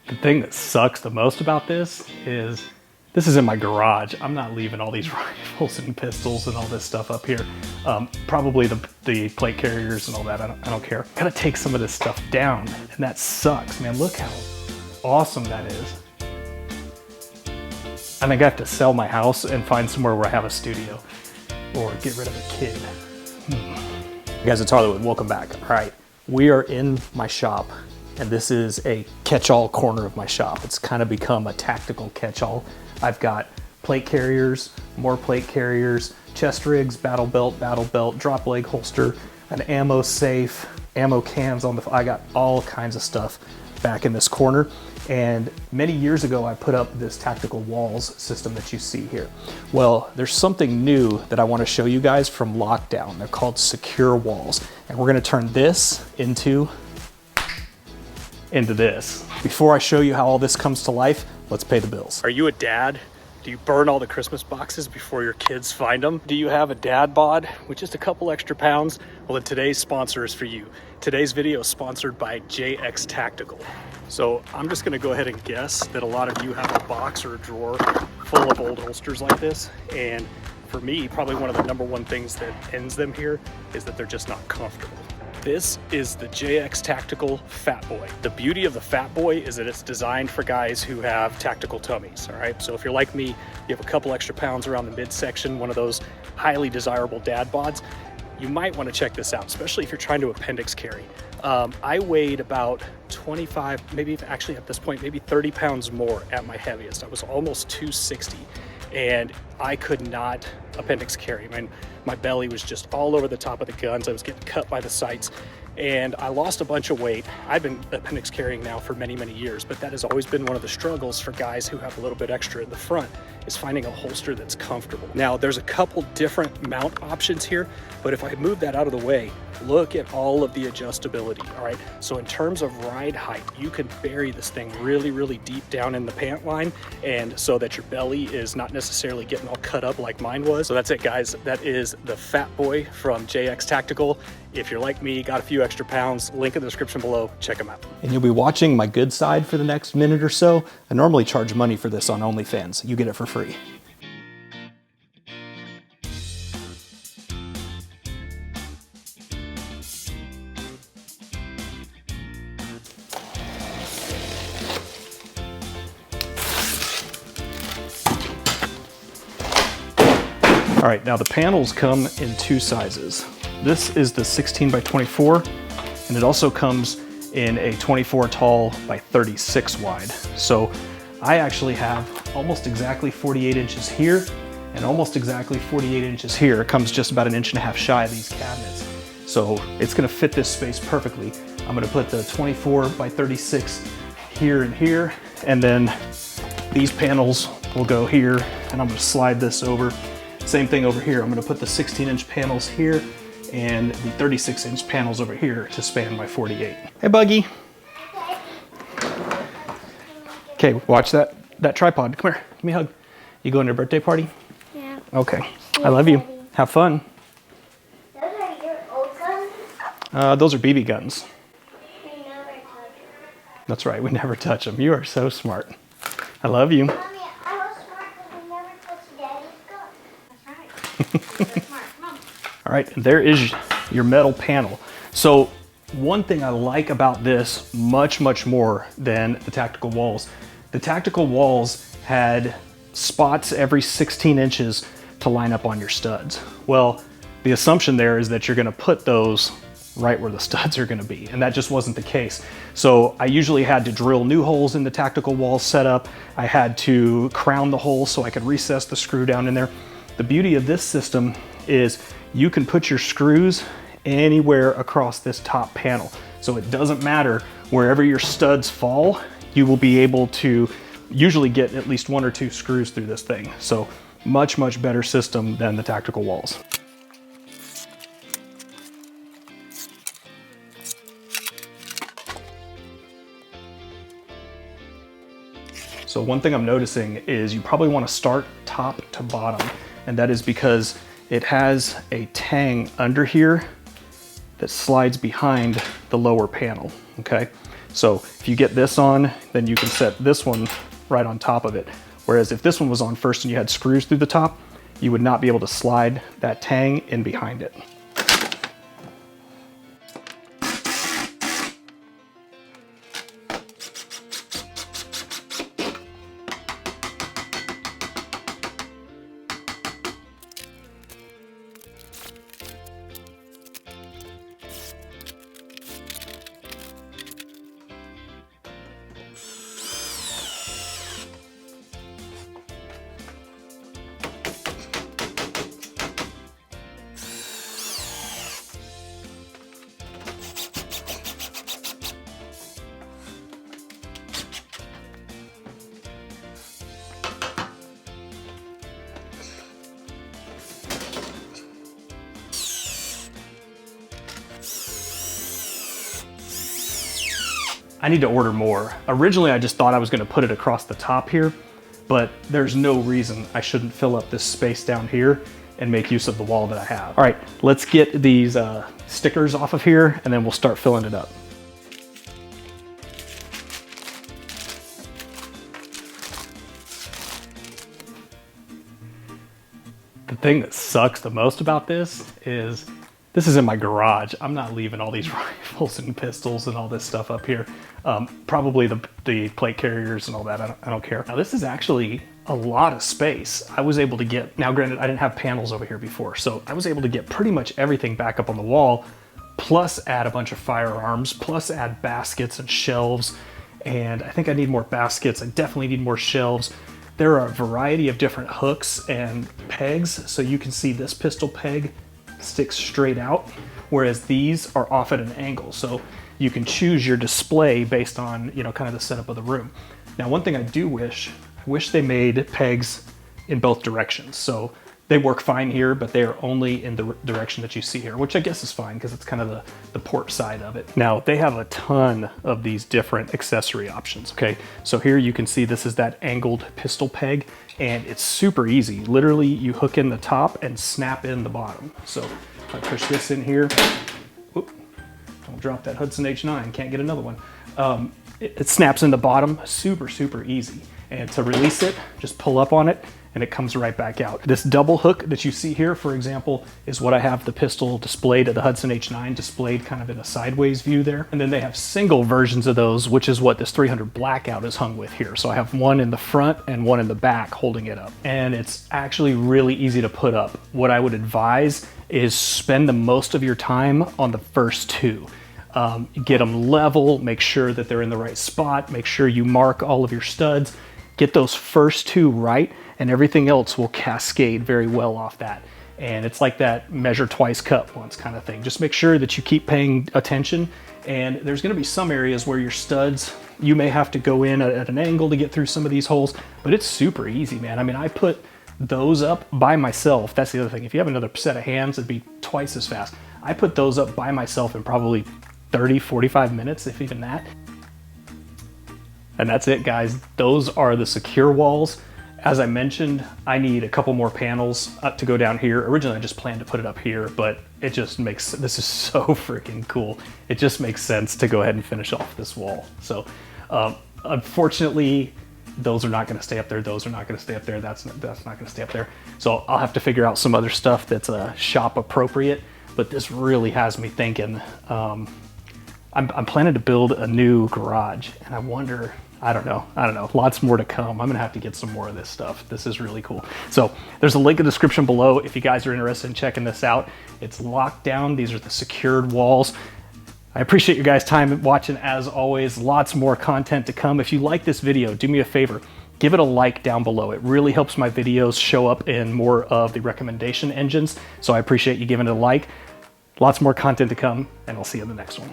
The thing that sucks the most about this is in my garage. I'm not leaving all these rifles and pistols and all this stuff up here. Probably the plate carriers and all that, I don't care. Gotta take some of this stuff down, and that sucks, man. Look how awesome that is. I think I have to sell my house and find somewhere where I have a studio or get rid of a kid. Hey guys, it's HarleyWood, welcome back. All right, we are in my shop, and this is a catch-all corner of my shop. It's kind of become a tactical catch-all. I've got plate carriers, more plate carriers, chest rigs, battle belt, drop leg holster, an ammo safe, ammo cans on the, I got all kinds of stuff back in this corner. And many years ago, I put up this tactical walls system that you see here. Well, there's something new that I want to show you guys from LockDown. They're called SecureWalls. And we're going to turn this into this. Before I show you how all this comes to life, let's pay the bills. Are you a dad? Do you burn all the Christmas boxes before your kids find them? Do you have a dad bod with just a couple extra pounds? Well, then today's sponsor is for you. Today's video is sponsored by JX Tactical. So I'm just gonna go ahead and guess that a lot of you have a box or a drawer full of old holsters like this. And for me, probably one of the #1 things that ends them here is that they're just not comfortable. This is the JX Tactical Fat Boy. The beauty of the Fat Boy is that it's designed for guys who have tactical tummies, all right? So if you're like me, you have a couple extra pounds around the midsection, one of those highly desirable dad bods, you might want to check this out, especially if you're trying to appendix carry. I weighed about 25, maybe actually at this point, maybe 30 pounds more at my heaviest. I was almost 260. And I could not appendix carry. My belly was just all over the top of the guns. I was getting cut by the sights, and I lost a bunch of weight. I've been appendix carrying now for many, many years, but that has always been one of the struggles for guys who have a little bit extra in the front, is finding a holster that's comfortable. Now, there's a couple different mount options here, but if I move that out of the way, look at all of the adjustability, all right? So in terms of ride height, you can bury this thing really, really deep down in the pant line, and so that your belly is not necessarily getting all cut up like mine was. So that's it, guys. That is the Fat Boy from JX Tactical. If you're like me, got a few extra pounds, link in the description below, check them out. And you'll be watching my good side for the next minute or so. I normally charge money for this on OnlyFans. You get it for free. All right, now the panels come in 2 sizes. This is the 16 by 24, and it also comes in a 24 tall by 36 wide. So I actually have almost exactly 48 inches here and almost exactly 48 inches here. It comes just about 1.5 inches shy of these cabinets. So it's gonna fit this space perfectly. I'm gonna put the 24 by 36 here and here, and then these panels will go here, and I'm gonna slide this over. Same thing over here. I'm gonna put the 16-inch panels here and the 36-inch panels over here to span my 48. Hey, Buggy. Okay, watch that tripod. Come here, give me a hug. You going to a birthday party? Yeah. Okay, I love you. Have fun. Those are your old guns? Those are BB guns. We never touch them. That's right, we never touch them. You are so smart. I love you. Mommy, I was smart because we never touched Daddy's gun. That's right. You're smart. Come on. All right, and there is your metal panel. So one thing I like about this much, much more than the tactical walls, the tactical walls had spots every 16 inches to line up on your studs. Well, the assumption there is that you're gonna put those right where the studs are gonna be, and that just wasn't the case. So I usually had to drill new holes in the tactical wall setup. I had to crown the hole so I could recess the screw down in there. The beauty of this system is you can put your screws anywhere across this top panel. So it doesn't matter wherever your studs fall, you will be able to usually get at least 1 or 2 screws through this thing. So much, much better system than the tactical walls. So one thing I'm noticing is you probably want to start top to bottom, and that is because it has a tang under here that slides behind the lower panel, okay? So if you get this on, then you can set this one right on top of it. Whereas if this one was on first and you had screws through the top, you would not be able to slide that tang in behind it. I need to order more. Originally, I just thought I was gonna put it across the top here, but there's no reason I shouldn't fill up this space down here and make use of the wall that I have. All right, let's get these stickers off of here and then we'll start filling it up. The thing that sucks the most about this is in my garage. I'm not leaving all these rifles and pistols and all this stuff up here. Probably the plate carriers and all that, I don't care. Now this is actually a lot of space. I was able to get, now granted I didn't have panels over here before, so I was able to get pretty much everything back up on the wall, plus add a bunch of firearms, plus add baskets and shelves. And I think I need more baskets. I definitely need more shelves. There are a variety of different hooks and pegs. So you can see this pistol peg sticks straight out, whereas these are off at an angle. So you can choose your display based on, you know, kind of the setup of the room. Now, one thing I do wish they made pegs in both directions. So they work fine here, but they are only in the direction that you see here, which I guess is fine because it's kind of the port side of it. Now, they have a ton of these different accessory options, okay? So here you can see this is that angled pistol peg, and it's super easy. Literally, you hook in the top and snap in the bottom. So if I push this in here, whoop, don't drop that Hudson H9, can't get another one. It snaps in the bottom, super, super easy. And to release it, just pull up on it, and it comes right back out. This double hook that you see here, for example, is what I have the pistol displayed at the Hudson H9, displayed kind of in a sideways view there. And then they have single versions of those, which is what this 300 Blackout is hung with here. So I have one in the front and one in the back holding it up. And it's actually really easy to put up. What I would advise is spend the most of your time on the first two. Get them level, make sure that they're in the right spot, make sure you mark all of your studs, get those first two right, and everything else will cascade very well off that. And it's like that measure twice, cut once kind of thing. Just make sure that you keep paying attention. And there's gonna be some areas where your studs, you may have to go in at an angle to get through some of these holes, but it's super easy, man. I mean, I put those up by myself. That's the other thing. If you have another set of hands, it'd be twice as fast. I put those up by myself in probably 30, 45 minutes, if even that. And that's it, guys. Those are the SecureWalls. As I mentioned, I need a couple more panels up to go down here. Originally, I just planned to put it up here, but it just makes, this is so freaking cool. It just makes sense to go ahead and finish off this wall. So unfortunately, those are not gonna stay up there. Those are not gonna stay up there. That's not gonna stay up there. So I'll have to figure out some other stuff that's shop appropriate, but this really has me thinking. I'm planning to build a new garage, and I wonder, I don't know, lots more to come. I'm gonna have to get some more of this stuff. This is really cool. So there's a link in the description below if you guys are interested in checking this out. It's LockDown. These are the secured walls. I appreciate your guys' time watching as always. Lots more content to come. If you like this video, do me a favor, give it a like down below. It really helps my videos show up in more of the recommendation engines. So I appreciate you giving it a like. Lots more content to come, and I'll see you in the next one.